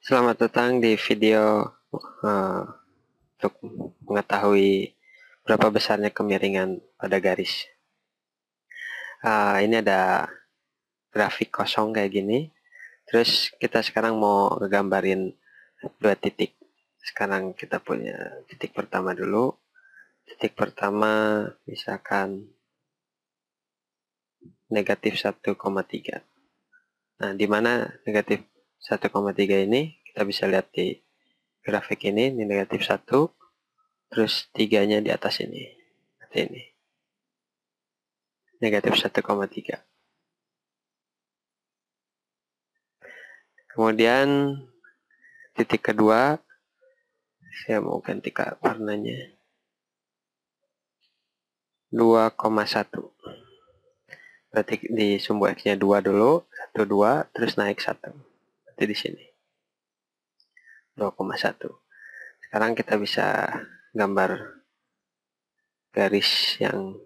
Selamat datang di video untuk mengetahui berapa besarnya kemiringan pada garis. Ini ada grafik kosong kayak gini. Terus kita sekarang mau ngegambarin dua titik. Sekarang kita punya titik pertama dulu. Titik pertama misalkan negatif 1,3. Nah, di mana negatif 1,3 ini kita bisa lihat di grafik ini negatif 1. Terus 3-nya di atas ini. Seperti ini. Negatif 1,3. Kemudian titik kedua, saya mau ganti warnanya. 2,1. Berarti di sumbu X-nya 2 dulu. 1, 2, terus naik 1. Berarti di sini. 2,1. Sekarang kita bisa gambar garis yang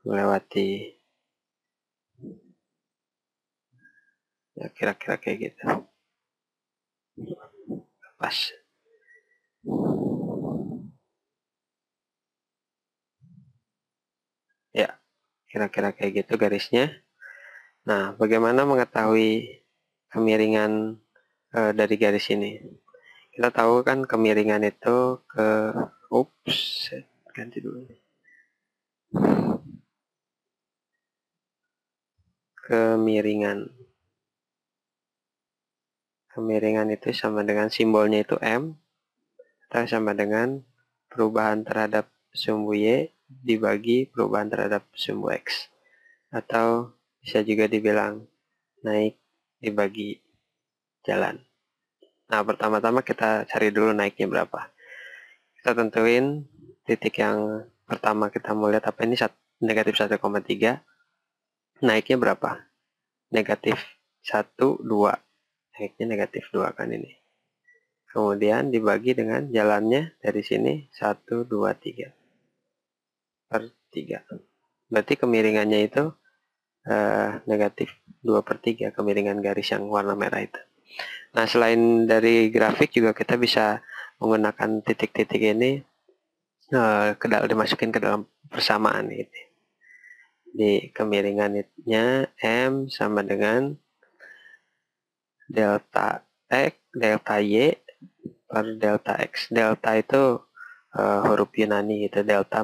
melewati ya kira-kira kayak gitu. Pas. Ya, kira-kira kayak gitu garisnya. Nah, bagaimana mengetahui kemiringan dari garis ini? Kita tahu kan kemiringan itu ganti dulu. Kemiringan itu sama dengan simbolnya itu M, atau sama dengan perubahan terhadap sumbu Y dibagi perubahan terhadap sumbu X. Atau bisa juga dibilang naik dibagi jalan. Nah, pertama-tama kita cari dulu naiknya berapa. Kita tentuin titik yang pertama kita mau lihat apa ini, negatif 1,3. Naiknya berapa? Negatif 1, 2. Naiknya negatif 2 kan ini. Kemudian dibagi dengan jalannya dari sini 1, 2, 3. Per 3. Berarti kemiringannya itu negatif 2 per 3, kemiringan garis yang warna merah itu. Nah, selain dari grafik juga kita bisa menggunakan titik-titik ini dimasukin ke dalam persamaan gitu. Di kemiringannya M sama dengan delta X, delta Y per delta X. Delta itu huruf Yunani gitu. Delta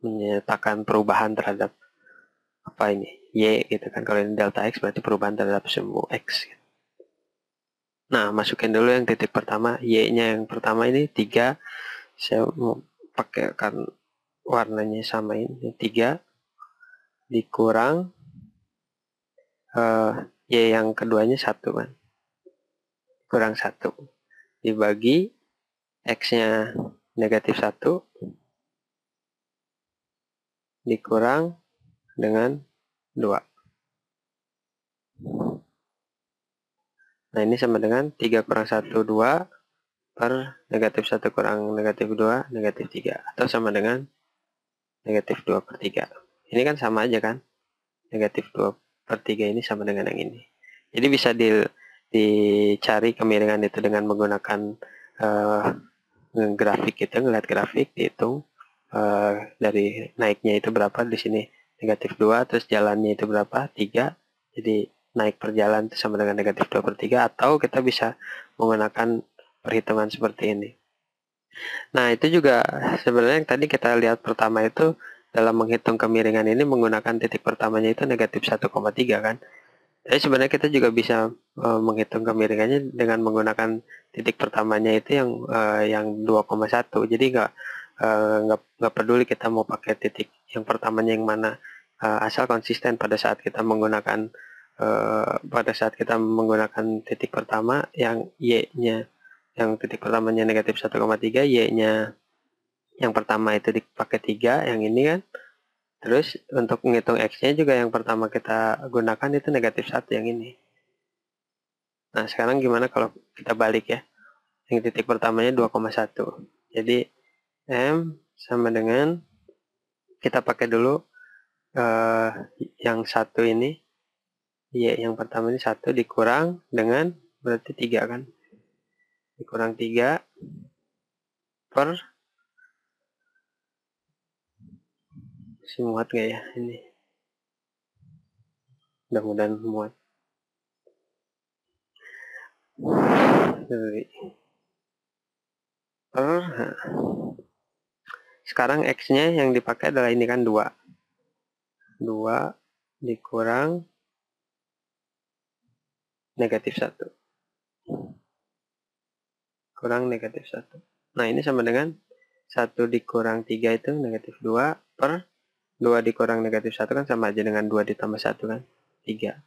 menyatakan perubahan terhadap apa ini? Y gitu kan. Kalau ini delta X berarti perubahan terhadap sumbu X. Nah, masukin dulu yang titik pertama. Y-nya yang pertama ini 3. Saya mau pakai kan warnanya samain. Ini 3 dikurang Y yang keduanya 1 kan. Kurang 1. Dibagi X-nya negatif 1 dikurang dengan 2. Nah, ini sama dengan 3 kurang 1, 2 per negatif 1 kurang negatif 2, negatif 3. Atau sama dengan negatif 2 per 3. Ini kan sama aja kan? Negatif 2 per 3 ini sama dengan yang ini. Jadi bisa dicari kemiringan itu dengan menggunakan grafik gitu, ngeliat grafik, dihitung dari naiknya itu berapa di sini negatif 2, terus jalannya itu berapa? 3. Jadi naik per jalan itu sama dengan negatif 2 per 3, atau kita bisa menggunakan perhitungan seperti ini. Nah, itu juga sebenarnya yang tadi kita lihat pertama itu dalam menghitung kemiringan ini menggunakan titik pertamanya itu negatif 1,3 kan. Tapi sebenarnya kita juga bisa menghitung kemiringannya dengan menggunakan titik pertamanya itu yang 2,1. Jadi nggak peduli kita mau pakai titik yang pertamanya yang mana, asal konsisten pada saat kita menggunakan titik pertama yang Y-nya, yang titik pertamanya negatif 1,3, Y-nya yang pertama itu dipakai 3, yang ini kan. Terus untuk menghitung X-nya juga yang pertama kita gunakan itu negatif 1 yang ini. Nah, sekarang gimana kalau kita balik ya. Yang titik pertamanya 2,1. Jadi M sama dengan, kita pakai dulu yang satu ini, Y yang pertama ini 1 dikurang dengan berarti 3 kan, dikurang 3 per, masih muat nggak ya ini, mudah-mudahan muat. Sekarang X-nya yang dipakai adalah ini kan 2 dikurang negatif 1 kurang negatif 1. Nah ini sama dengan 1 dikurang 3 itu negatif 2 per 2 dikurang negatif 1 kan sama aja dengan 2 ditambah 1 kan, 3.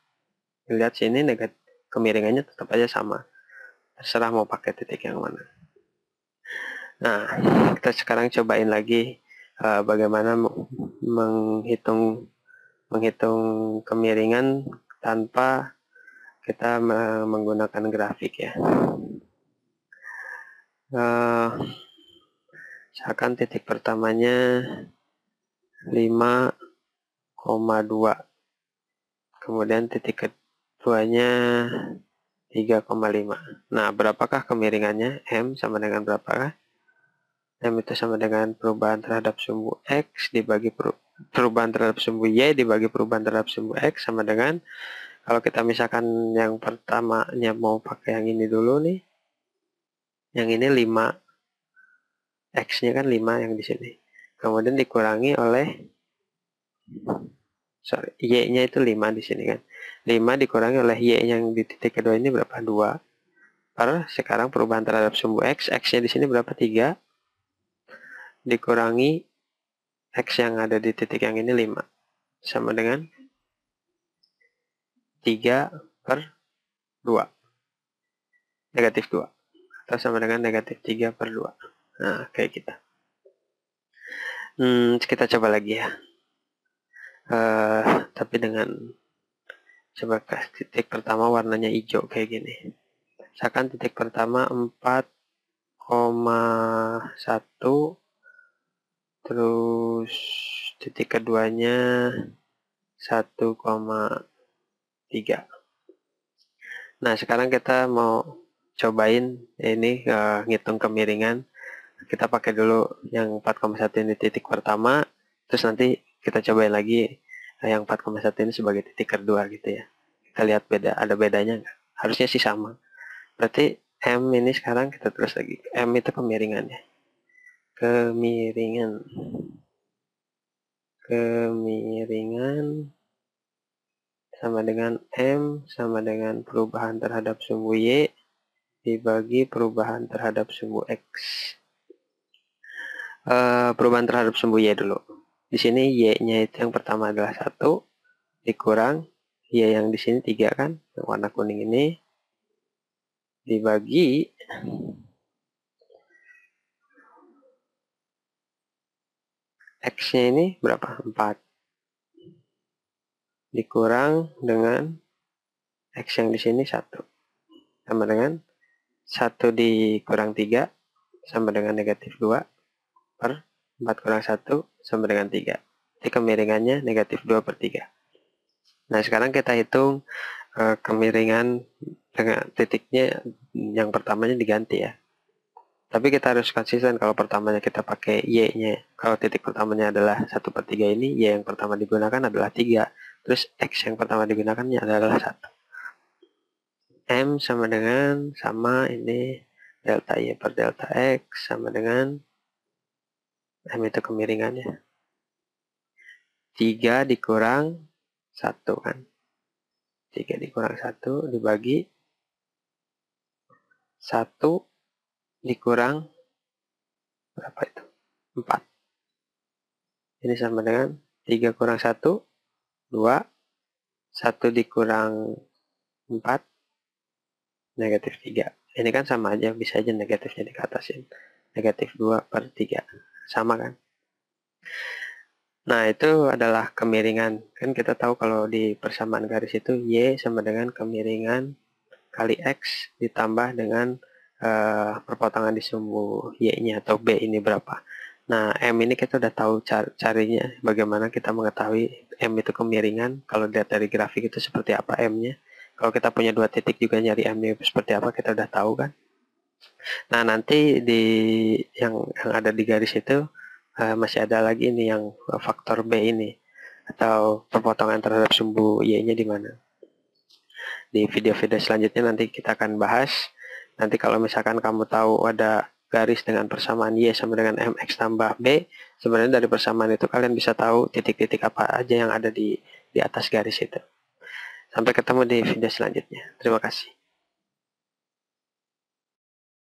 Lihat sini negatif, kemiringannya tetap aja sama, terserah mau pakai titik yang mana. Nah kita sekarang cobain lagi bagaimana menghitung kemiringan tanpa kita menggunakan grafik ya. Misalkan titik pertamanya 5,2, kemudian titik keduanya 3,5. Nah, berapakah kemiringannya? M sama dengan berapakah? M itu sama dengan perubahan terhadap sumbu X dibagi perubahan terhadap sumbu Y dibagi perubahan terhadap sumbu X sama dengan, kalau kita misalkan yang pertamanya mau pakai yang ini dulu nih, yang ini 5, X-nya kan 5 yang di sini. Kemudian dikurangi oleh, Y-nya itu 5 di sini kan. 5 dikurangi oleh Y yang di titik kedua ini berapa? 2. Per, sekarang perubahan terhadap sumbu X, X-nya di sini berapa? 3. Dikurangi X yang ada di titik yang ini 5. Sama dengan 3 per 2. Negatif 2. Atau sama dengan negatif 3 per 2. Nah, kayak kita. Kita coba lagi ya. Tapi dengan coba titik pertama warnanya hijau kayak gini. Misalkan titik pertama 4,1, terus titik keduanya 1,3. Nah sekarang kita mau cobain ini ngitung kemiringan. Kita pakai dulu yang 4,1 ini titik pertama, terus nanti kita cobain lagi yang 4,1 ini sebagai titik kedua gitu ya. Kita lihat ada bedanya nggak? Harusnya sih sama. Berarti M ini sekarang kita terus lagi. M itu kemiringannya. Kemiringan sama dengan M sama dengan perubahan terhadap sumbu Y dibagi perubahan terhadap sumbu X. Perubahan terhadap sumbu Y dulu. Di sini Y-nya itu yang pertama adalah 1 dikurang Y yang di sini 3 kan, yang warna kuning ini, dibagi X-nya ini berapa? 4. Dikurang dengan X yang di sini 1. Sama dengan 1 dikurang 3 sama dengan negatif 2 per 4 kurang 1 sama dengan 3. Jadi kemiringannya negatif 2 per 3. Nah sekarang kita hitung kemiringan dengan titiknya yang pertamanya diganti ya. Tapi kita harus konsisten kalau pertamanya kita pakai Y-nya. Kalau titik pertamanya adalah 1 per 3 ini, Y yang pertama digunakan adalah 3. Terus X yang pertama digunakannya adalah 1. M sama dengan, sama ini delta Y per delta X sama dengan M itu kemiringannya. 3 dikurang 1 kan. 3 dikurang 1 dibagi 1 dikurang berapa itu? 4. Ini sama dengan 3 kurang 1, 2. 1 dikurang 4, negatif 3. Ini kan sama aja, bisa aja negatifnya dikatasin. Negatif 2 per 3. Sama kan? Nah, itu adalah kemiringan. Kan kita tahu kalau di persamaan garis itu Y sama dengan kemiringan kali X ditambah dengan perpotongan di sumbu Y-nya atau B ini berapa. Nah, M ini kita udah tahu carinya. Bagaimana kita mengetahui M itu kemiringan. Kalau dilihat dari grafik itu seperti apa M-nya. Kalau kita punya 2 titik juga nyari M-nya seperti apa, kita udah tahu kan. Nah, nanti di yang ada di garis itu masih ada lagi nih yang faktor B ini, atau pemotongan terhadap sumbu Y-nya di mana. Di video-video selanjutnya nanti kita akan bahas. Nanti kalau misalkan kamu tahu ada garis dengan persamaan Y sama dengan MX tambah B, sebenarnya dari persamaan itu kalian bisa tahu titik-titik apa aja yang ada di atas garis itu. Sampai ketemu di video selanjutnya. Terima kasih.